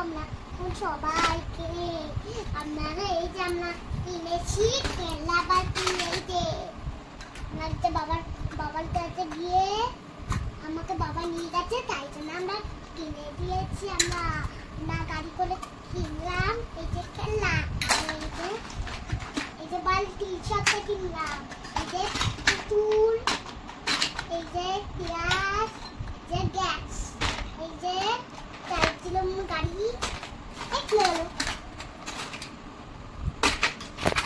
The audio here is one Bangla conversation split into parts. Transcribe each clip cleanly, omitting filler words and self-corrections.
আমরা সবাইকে। আপনারা এই যে আমরা কিনেছি খেলনা বাটি, এই যে আমার যে বাবার কাছে গিয়ে আমাকে বাবা নিয়ে গেছে, তাই জন্য আমরা কিনে দিয়েছি। আমরা গাড়ি করে কিনলাম এই যে খেলনা, এই যে বালতি সবটা কিনলাম, এই যে পুতুল, এই যে পেঁয়াজ, এই যে গ্যাস, এই যে চাইছিলাম গাড়ি,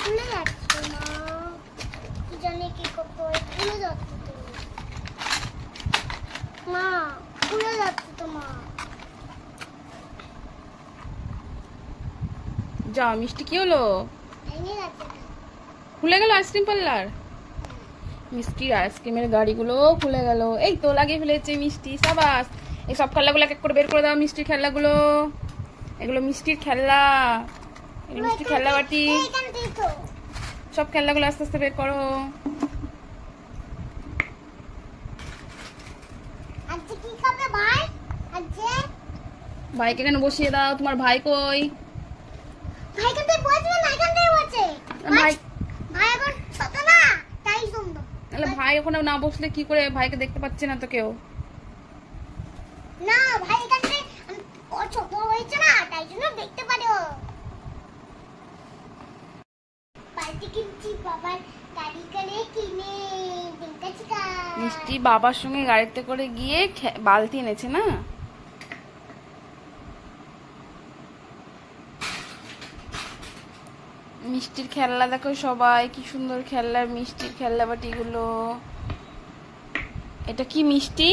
খুলে যাচ্ছে না কি জানি কি করবো, খুলে যাচ্ছে তো মা, খুলে যাচ্ছে তো মা। যা মিষ্টি কি হলো, খুলে গেল আইসক্রিম পার্লার? মিষ্টির আইসক্রিমের গাড়িগুলো খুলে গেল। এই তো লাগিয়ে ফেলেছে মিষ্টি, সাবাস। এই সব খেলনাগুলো এক এক করে বের করে দাও, মিষ্টির খেলনাগুলো। এগুলো মিষ্টির খেলনা, এগুলো মিষ্টির খেলনা বাটি। সব খেলনাগুলো আস্তে আস্তে বের করো। ভাইকে কেন বসিয়ে দাও, তোমার ভাই কই? ভাই ওখানে না বসলে কি করে, ভাইকে দেখতে পাচ্ছে না তো কেউ। না ভাই এখানে ছোট হয়েছে না, তাই জন্য দেখতে পারো। বালতি কিনছি বাবার গাড়ি করে কিনে দেখতেছি। মিষ্টি বাবার সঙ্গে গাড়িতে করে গিয়ে বালতি এনেছে না। মিষ্টির খেলনা দেখো সবাই, কি সুন্দর খেলনা, মিষ্টির খেলনা বাটিগুলো। এটা কি মিষ্টি?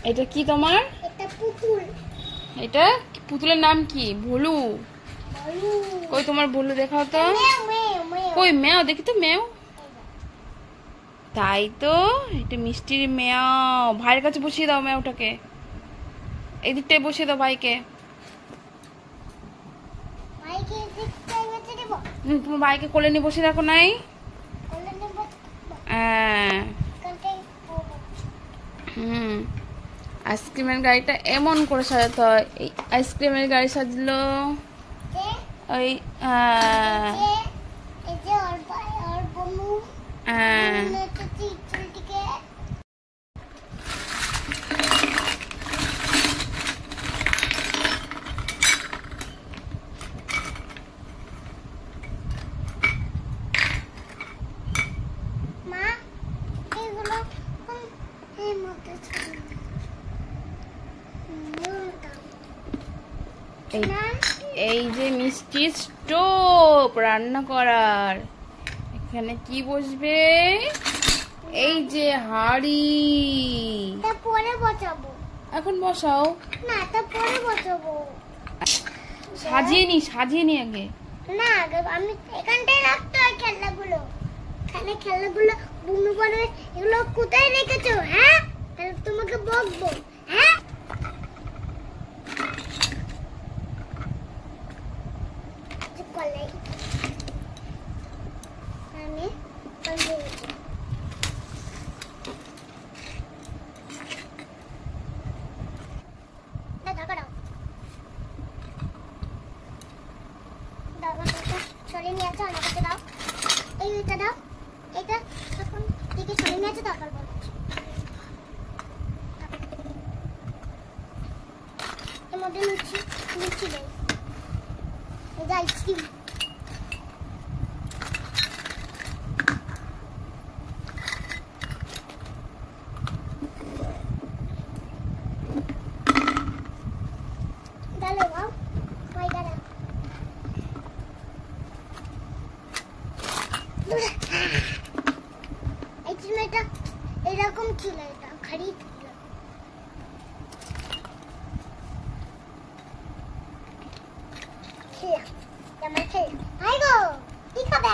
এটা কি তোমার? এটা পুতুল। এটা পুতুলের নাম কি? ভুলু। কই তোমার ভুলু দেখাও তো। কই মেও, দেখি তো মেও। তাই তো, এটা মিষ্টির মেও। ভাইয়ের কাছে বসিয়ে দাও মেওটাকে, এই দিকটায় বসিয়ে দাও ভাইকে। তোমার ভাইকে কোলে নিয়ে বসে রাখো নাই? আইসক্রিমের গাড়িটা এমন করে সাজাতে হয়। এই আইসক্রিমের গাড়ি সাজলো ওই এই যে মিষ্টি স্টোভ রান্না করার, এখানে কি বসবে? এই যে হাঁড়ি। পরে বসাবো। এখন বসাও না, তা পরে বসাবো। সাজিয়ে নি আগে। না আগে আমি এখানটায় রাখতে হয় খেলনাগুলো। খেলনাগুলো বুনু বলে এগুলো কোথায় রেখেছো? হ্যাঁ, তাহলে তোমাকে বকবো। হ্যাঁ সরিয়ে নিয়ে আসো, আমার কাছে দাও। এইটা দাও, এটা এখন দিকে সরিয়ে নিয়ে আসো, তারপর বলো। এর মধ্যে লুচি দেয়, এটা আইসক্রিম। এরকম ছিল, এটা খরিদ কি খাবে?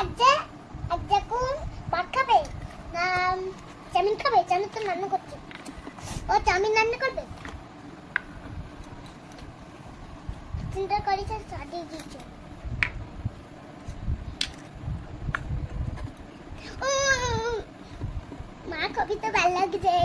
কোন ভাত খাবে না চাউমিন খাবে? চাউমিন তো রান্না করছে। ও চাউমিন রান্না করবে, চিন্তা করেছে সাজিয়ে দিচ্ছে। মা কবি তো ভালো লাগছে।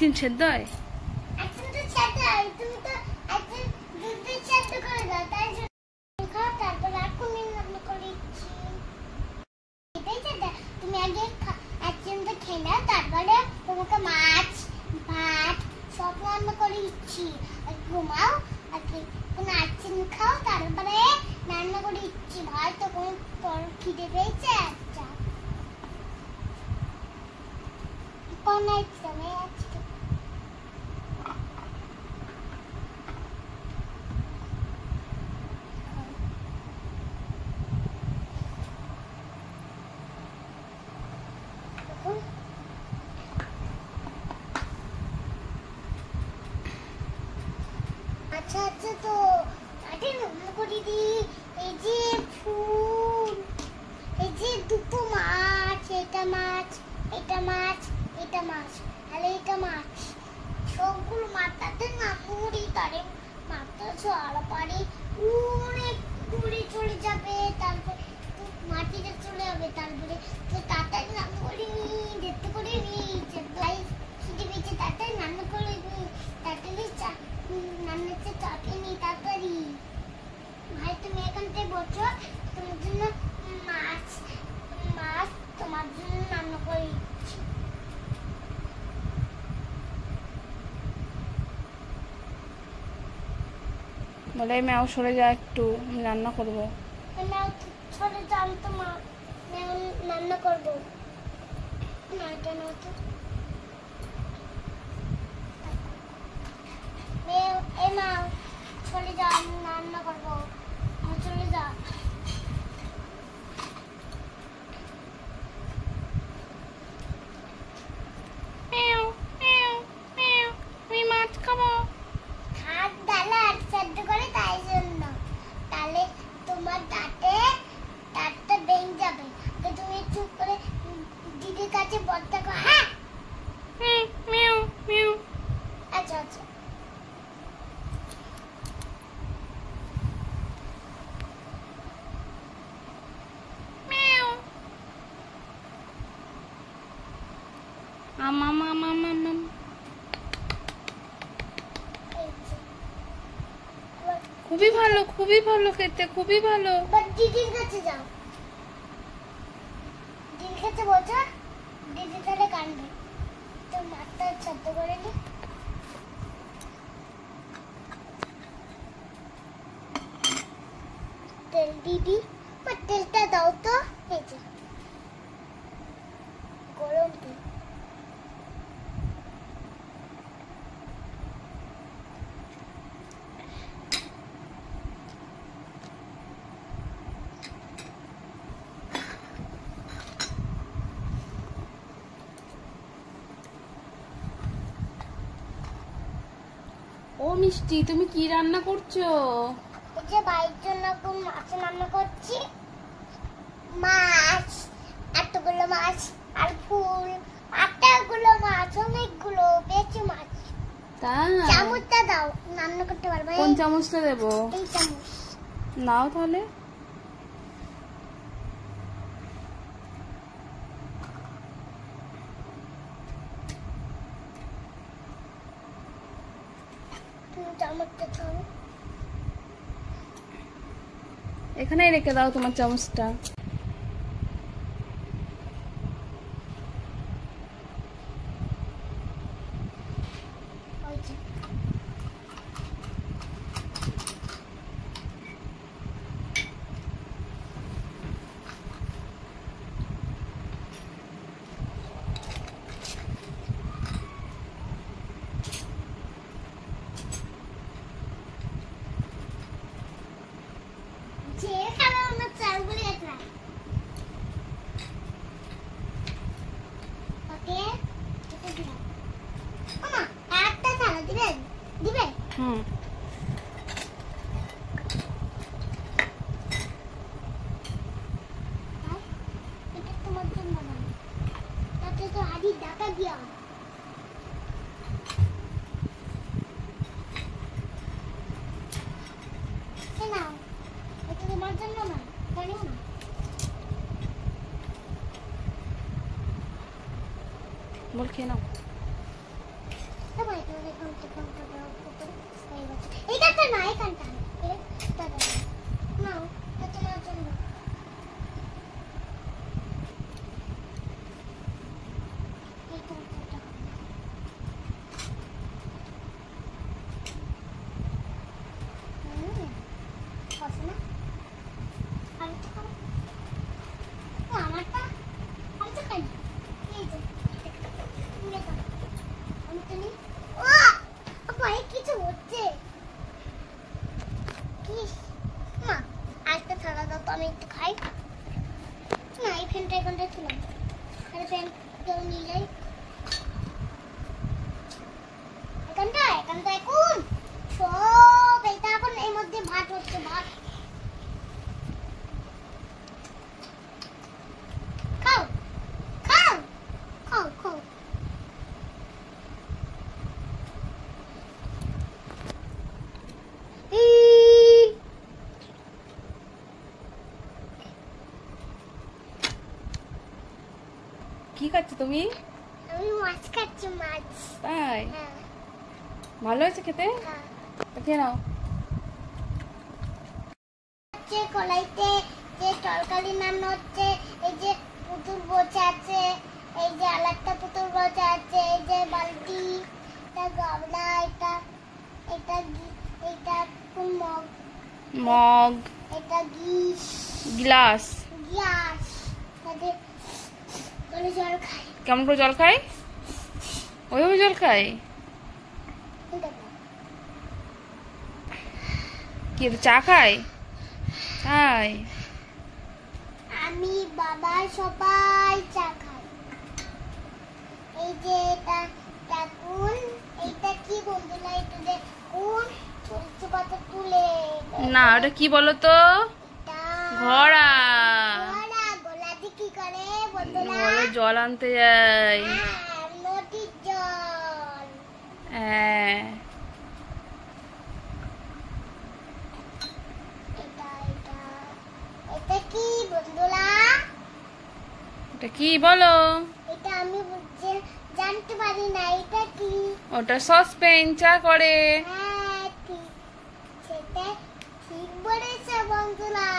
আইসক্রিম সেদ্ধ হয়? এখন তো ছেড়ে দাও, তুমি তো এখন দুধে সেদ্ধ করে দাও, তাই জন্য খাও, তারপর আর কোনদিন রান্না করে দিচ্ছি। এটাই সেটা, তুমি আগে আইসক্রিমটা খেয়ে নাও, তারপরে তোমাকে মাছ ভাত সব রান্না করে দিচ্ছি। আর ঘুমাও, আর কোনো আইসক্রিম খাও, তারপরে রান্না করে দিচ্ছি। ভাই তখন তোর খিদে পেয়েছে? আচ্ছা কোন আইসক্রিম? আজকে আচ্ছা আচ্ছা, তো আগে রান্না করে দি। এই যে ফুল, এই যে দুটো মাছ, এটা মাছ, এটা মাছ, এটা মাছ, আর এটা মাছ, সবগুলো মাথাতে নামুরি, তারে মাথা ছড়া পারে অনেক দূরে চলে যাবে, তারপরে মাটিতে চলে যাবে, তারপরে তাড়াতাড়ি রান্না করে নি, দেখতে করে নি, ভাই খিদে পেয়েছে, তাড়াতাড়ি রান্না করে নি, তাড়াতাড়ি রান্নাতে চাপিয়ে নি, তাড়াতাড়ি। ভাই তুমি এখানটায় বসো, তোমার জন্য মাছ মাছ তোমার জন্য রান্না করে দিচ্ছি। বলে ম্যাও সরে যা একটু, আমি রান্না করবো। ম্যাও সরে যাও, তো ম্যাও রান্না করবো না, এটা না তো ম্যাও চলে যাও, আমি রান্না করবো, চলে যাও। ম্যাও ম্যাও ম্যাও, আমি মাছ খাবো। হাত ডালে আর সেদ্ধ করে, তাই জন্য তাহলে তোমার দাঁতটা ভেঙে যাবে। তুমি চুপ করে দিদির কাছে বলতে থাকো। হ্যাঁ ম্যাও ম্যাও। আচ্ছা আচ্ছা, ম্যাও। আমাম আমাম আমাম। এই যে। খুবই ভালো খেতে, খুবই ভালো। এবার দিদির কাছে যাও, দিদির কাছে বলছো, দিদি তাহলে কানবে, তো মাথা ছদ্দ করে নি। তেল দিদি, তেলটা দাও তো, এই যে গরম তেল। ও মিষ্টি, তুমি কি রান্না করছো? এই যে ভাইয়ের জন্য মাছ রান্না করছি, মাছ, এতগুলো মাছ, আর ফুল, এতগুলো মাছ, অনেকগুলো, বেশি মাছ। তাই? চামচটা দাও, রান্না করতে পারবে? কোন চামচটা দেবো? এই চামচ। নাও তাহলে। তুমি চামচটা খাও। এখানেই রেখে দাও তোমার চামচটা। ওই যে। যে খাবে আমার চালগুলি একটা। ওকে, এটা দিলাম। ওমা, একটা চালা দিবেন? দিবে? হুম। এটা তোমার জন্য না, তাতে তো হাড়ির ঢাকা দিয়া। নাও, এটা তোমার জন্য না, জানিও না। বল খেয়ে নাও। তুমি ও পায়ে কিছু হচ্ছে কি মা আজকে থালা দাও তো আমি একটু খাই না এই ফ্যানটা এখানটা তুলাম আরে ফ্যান কেউ নিয়ে যাই এখানটা এখন সব এটা এখন এর মধ্যে ভাত হচ্ছে ভাত খাও খাও খাও খাও কি খাচ্ছ তুমি? আমি মাছ খাচ্ছি মাছ তাই হ্যাঁ ভালো হয়েছে খেতে? হ্যাঁ তো খেয়ে নাও। যে কড়াইতে যে তরকারি রান্না হচ্ছে এই যে পুতুল বসে আছে এই যে আরেকটা পুতুল বসে আছে এই যে বালতি এটা গামলা এটা এটা এটা মগ মগ এটা গিস গ্লাস গ্লাস তাদের করে জল খাই কেমন করে জল খায়? ওইভাবে জল খায়? কি চা খায়? তাই আমি বাবা সবাই চা খাই এই যে এটা দেখুন এইটা কি বন্ধুরা এটা দেখুন তুলসী পাতা তুলে না ওটা কি বলো তো? এটা ঘোড়া। ঘোড়া গোলাতে কি করে বন্ধুরা বলে জল আনতে যায়। হ্যাঁ নদীর জল হ্যাঁ এটা এটা এটা কি বন্ধুরা এটা কি বলো? এটা আমি জানতে পারি না এটা কি ওটা সসপ্যান চা করে। হ্যাঁ ঠিক সেটা ঠিক বলেছে বন্ধুরা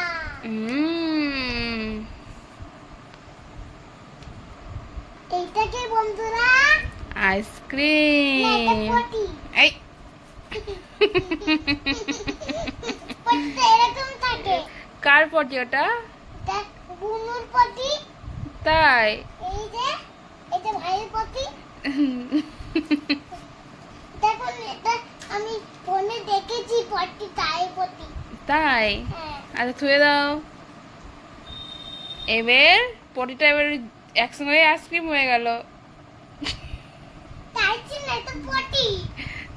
এইটা কি বন্ধুরা না, এটা আইসক্রিম। পটি এই পটিটা এরকম থাকে কার পটি ওটা? এটা বুনুর পটি তাই এই যে ভাইয়ের পটি দেখুন এটা আমি ফোনে দেখেছি পটি তাই পটি তাই হ্যাঁ আচ্ছা থুয়ে দাও। এবার পটিটা এবার একসঙ্গে আইসক্রিম হয়ে গেল। তাই ছিল এটা পটি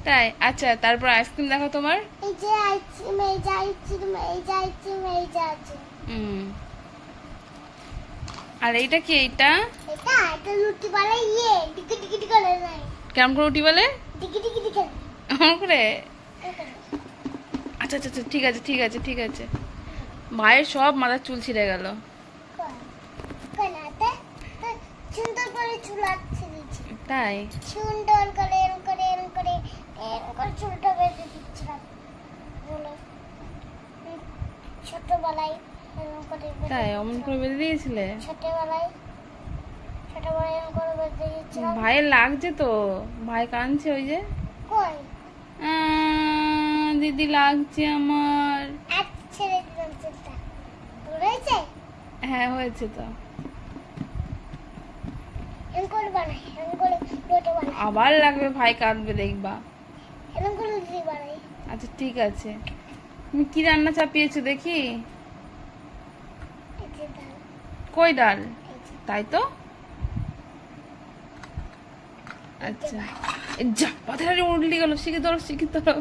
তাই আচ্ছা তারপর আইসক্রিম দেখো তোমার। এই যে আইসক্রিম এই যে আইসক্রিম এই যে আইসক্রিম এই যে আছে আর এইটা কি? এইটা এটা রুটি বানাই টিকি টিকি টিকি করে নাই কেমন করে রুটি বলে? টিকি টিকি টিকি এমন করে? আচ্ছা আচ্ছা আচ্ছা, ঠিক আছে ঠিক আছে ঠিক আছে। ভাইয়ের সব মাথার চুল ছিঁড়ে গেল। কোনাতে সুন্দর করে চুলাচ্ছে দিচ্ছি তাই সুন্দর করে এরকম করে এরকম করে এরকম করে চুলটা বেঁধে দিচ্ছিলাম বলে ছোটবেলায় এরকম করে তাই অমন করে বেঁধে দিয়েছিলে? ছোটবেলায় এরকম করে বেঁধে দিচ্ছিলাম ভাইয়ের লাগছে তো, ভাই কাঁদছে ওই যে। কই দিদি লাগছে আমার। এক ছেড়ে দিলাম চুলটা হয়েছে হ্যাঁ হয়েছে তো। এরকম করে বানাই এরকম করে লোটে বানাই আবার লাগবে, ভাই কাঁদবে দেখবা। এরকম করে রুটি বানাই আচ্ছা ঠিক আছে। তুমি কি রান্না চাপিয়েছো দেখি? এই যে ডাল কই ডাল? এই যে তাই তো। আচ্ছা যা পাথরে উল্টে গেল। শিখে ধরো শিখে ধরো।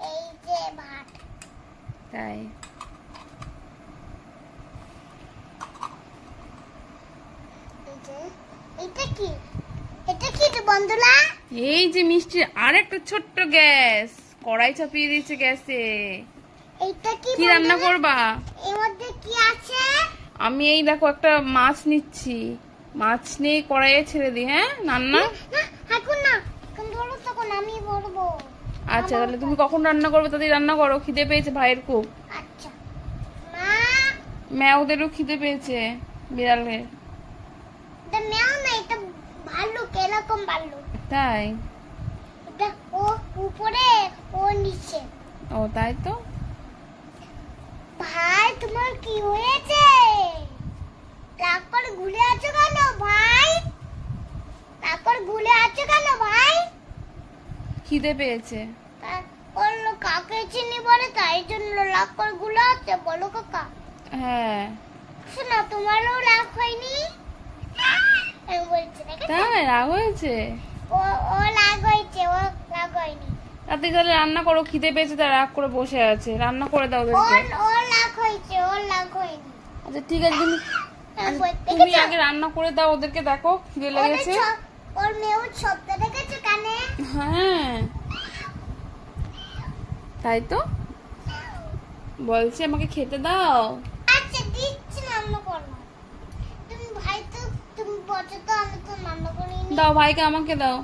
এই যে ভাত তাই এই যে এটা কি রে বন্ধুরা এই যে মিষ্টির আর একটা ছোট্ট গ্যাস কড়াই চাপিয়ে দিয়েছে গ্যাসে। এইটা কি কি রান্না করবা? এর মধ্যে কি আছে আমি এই দেখো একটা মাছ নিচ্ছি। মাছ নিয়ে কড়াইয়ে ছেড়ে দিই। হ্যাঁ রান্না। না এখন না এখন ধরো তখন আমি বলবো আচ্ছা তাহলে তুমি কখন রান্না করবে? তাদের রান্না করো, খিদে পেয়েছে ভাইয়ের খুব। আচ্ছা মা ম্যাওদেরও খিদে পেয়েছে, বিড়ালের। এটা মেও না এটা ভাল্লুক এরকম ভাল্লুক তাই এটা ও উপরে ও নিচে ও তাই তো। ভাই তোমার কি হয়েছে? রাগ করে ঘুরে আছো কেন ভাই? রাগ করে ঘুরে আছো কেন ভাই? খিদে পেয়েছে। বললো কাকে চিনি বলে তাই জন্য রাগ করে ঘুরে আছে, বলো কাকা। হ্যাঁ শোনো তোমারও রাগ হয়নি? বলছে তাই রাগ হয়েছে? ও রাগ হয়েছে, ও রাগ হয়নি। রাতে তাহলে রান্না করো, খিদে পেয়েছে তার রাগ করে বসে আছে, রান্না করে দাও ওদেরকে। ও রাগ হয়েছে, ও রাগ হয়নি। আচ্ছা ঠিক আছে, তুমি আগে রান্না করে দাও ওদেরকে, দেখো খিদে লেগেছে। ওর মেয়েও শব্দ দেখেছো কানে? হ্যাঁ তাই তো বলছে আমাকে খেতে দাও। আচ্ছা দিচ্ছি, রান্না করো। তুমি ভাই তো তুমি বলছো তো, আমি তো রান্না করিনি। দাও ভাইকে, আমাকে দাও।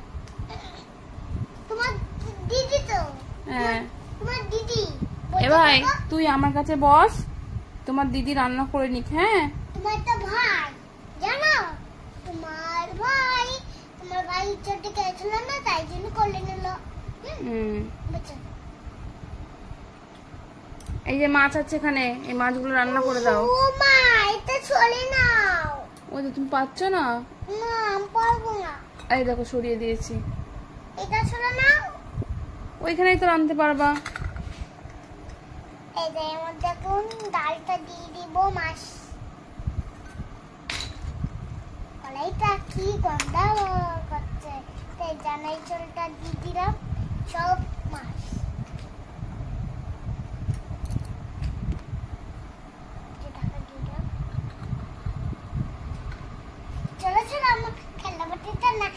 তোমার দিদি তো। হ্যাঁ তোমার দিদি। এ ভাই তুই আমার কাছে বস, তোমার দিদি রান্না করে নিক। হ্যাঁ তোমার তো ভাই, জানো তোমার ভাই ছোট গেছিল না, তাই জন্য করলে নিল। বুঝছো? এই যে মাছ আছে এখানে, এই মাছগুলো রান্না করে দাও। ও মা, এটা চলে নাও। ওই যে তুমি পাচ্ছ না। না আমি পারবো না। এই দেখো সরিয়ে দিয়েছি। এটা চলে নাও। ওইখানেই তো রাঁধতে পারবা। এই যে এর মধ্যে এখন ডালটা দিয়ে দিব, মাছ। কলাইটা কি গন্ধ করছে, তাই জানাই চলটা দিয়ে দিলাম সব মাছ। চলো চলো, আমার খেলনা বাটিটা না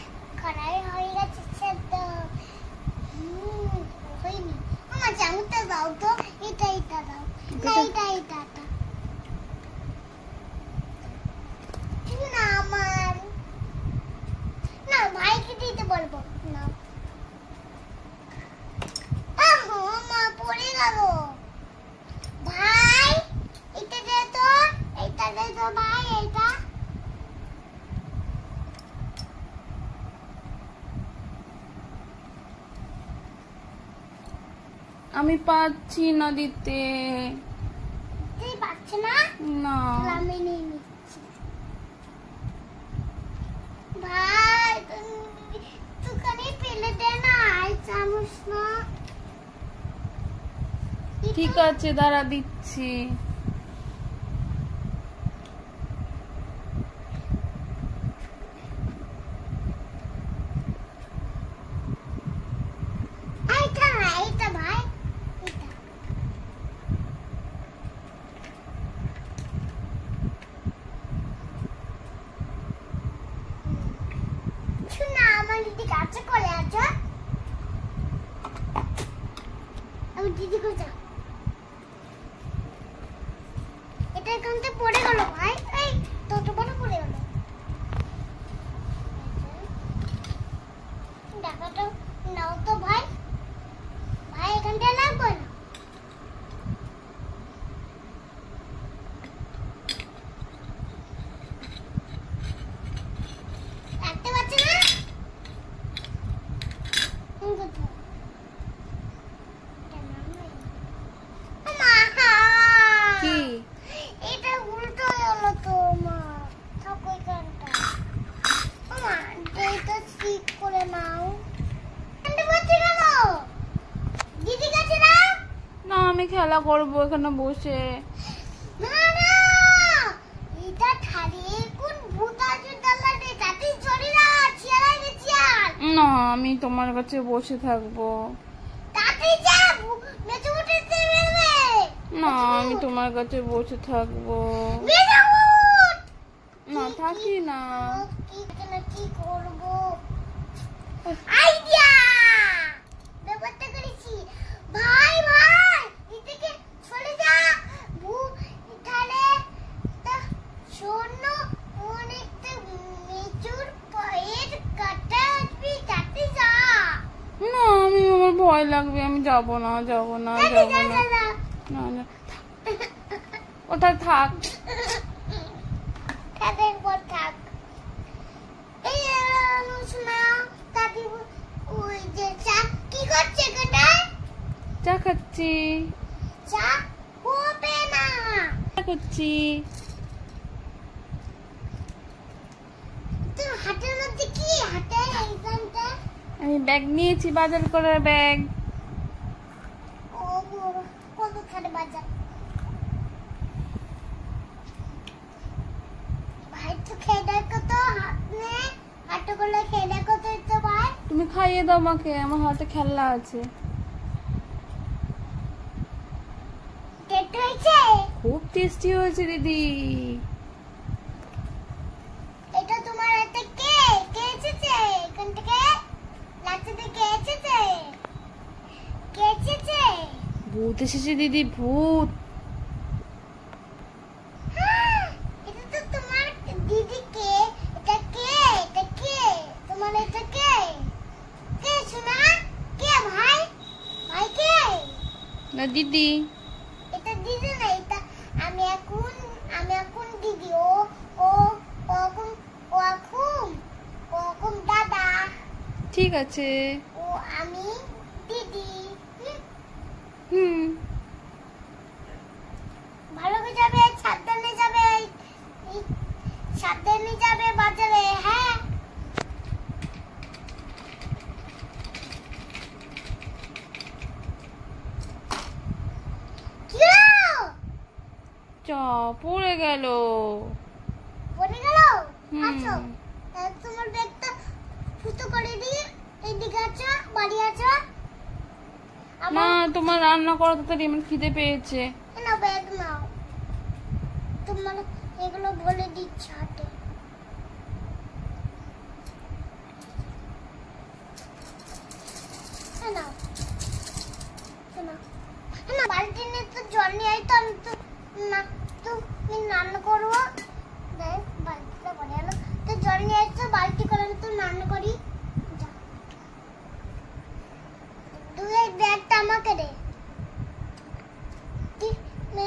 খড়াই হয়ে গেছে সেদ্ধ। হয়নি। আমার চামচটা দাও তো, এটা দাও না, এটা না আমার না, ভাইকে দিতে বলবো না। মা পড়ে গেল। ভাই এটা দে তো, ভাই এটা। আমি পাচ্ছি না দিতে। তুই পাচ্ছ না? না আমি নিয়ে নিচ্ছি। ভাই তুকানি পেলে দে না, আই চামচ না। ঠিক আছে দাঁড়া দিচ্ছি। এইটা ভাই, এটা। শোনা আমার দিদি কাছে করে আছো, আমি দিদি কোথায়? এটা এখানতে পড়ে গেল ভাই, এই তত বড় পড়ে গেল। টাকাটা নাও তো ভাই, ভাই এখানটা লাগবে না। রাখতে পারছে না? কি এটা উল্টো গেল তো মা, থাকো এখানটা। মা এটা ঠিক করে নাও। এখানটা বসে গেল, দিদি কাছে না। না আমি খেলা করবো এখানে বসে। না না, এটা ছাড়িয়ে কোন ভূত আছে দালাতে, তাতে চলে না, চিয়ালাই রে চিয়াল। না আমি তোমার কাছে বসে থাকবো। তাতে যা মেচে উঠে বেরবে। না আমি তোমার কাছে বসে থাকবো। বেরো উঠ। না থাকি না। কি করব? আইডিয়া ব্যাপারটা করেছি। ভাই এদিকে চলে যা, তাহলে শোনো অনেকটা মেচুর পায়ের কাটা আসবি, তাতে যা। না আমি আমার ভয় লাগবে, আমি যাবো না। না না ওটা থাক। তাদের পর থাক। এই শোনা দাদি, ওই যে চা কি করছে কেটে? চা খাচ্ছি। চা হবে না, করছি। তোর হাতের মধ্যে কি? হাতে এইখানটা আমি ব্যাগ নিয়েছি, বাজার করার ব্যাগ। ও বাবা, কতখানি বাজার। ভাই তো খেয়ে দেখো তো, হাত নে, হাতে করে খেয়ে দেখো তো একটু ভাই। তুমি খাইয়ে দাও আমাকে, আমার হাতে খেলনা আছে। টেস্ট হয়েছে? খুব টেস্টি হয়েছে দিদি। এটা তোমার হাতে কে কে এসেছে? এখান থেকে লাগছে তো, কে এসেছে? কে এসেছে? ভূত এসেছে দিদি, ভূত। হ্যাঁ, এটা তো তোমার দিদি। কে এটা? কে এটা? কে তোমার? এটা কে? কে শোনা? কে ভাই? ভাই কে? না দিদি। এটা দিদি না, এটা আমি এখন দিদি। ও ও এখন দাদা। ঠিক আছে। ও আমি দিদি। হুম। ভালো করে যাবে, সাবধানে যাবে, সাবধানে যাবে বাজারে। হ্যাঁ, কি হলো? চা পড়ে গেল। পড়ে গেল? হুম। আচ্ছা, তাহলে তোমার ব্যাগটা সুতো করে দিয়ে এইদিকে আছো, বাড়ি আছো। না, তোমার রান্না করা তাড়াতাড়ি, আমার খিদে পেয়েছে। না, ব্যাগ নাও। তোমার এগুলো বলে দিচ্ছি হাতে। নাও, নাও। না, বালতি নিয়ে তো জল নিয়ে আই তো, আমি তো না, তুমি রান্না করবো। দেখ, বালতিটা পড়ে গেল। তো জল নিয়ে আসছো, বালতি করে আমি তো রান্না করি। যাও। তুই এই ব্যাগটা আমাকে দে।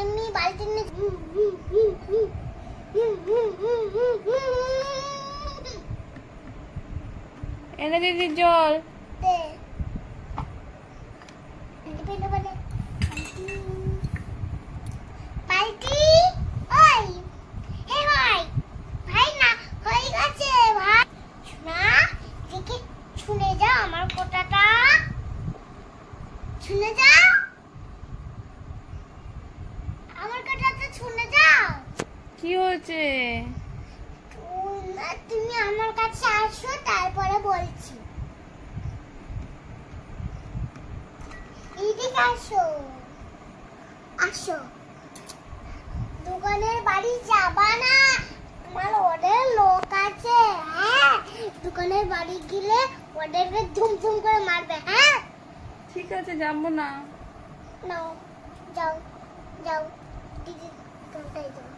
আমি বালতি নিয়ে এনে দিদি জল। দে। পেলে বলে বালতি। ওই, হে ভাই, ভাই না হয়ে গেছে ভাই। শোনা, দেখি শুনে যাও আমার কোটাটা, শুনে যাও আমার কোটাটা, শুনে যাও। কি হয়েছে? তুমি আমার কাছে আসো, তারপরে বলছি। এদিকে আসো, আসো। দোকানের বাড়ি যাবা না, আমার ওদের লোক আছে। হ্যাঁ, দোকানের বাড়ি গেলে ওদেরকে ধুমধুম করে মারবে। হ্যাঁ, ঠিক আছে, যাবো না। নাও, যাও যাও, দিদি কোথায় যাও?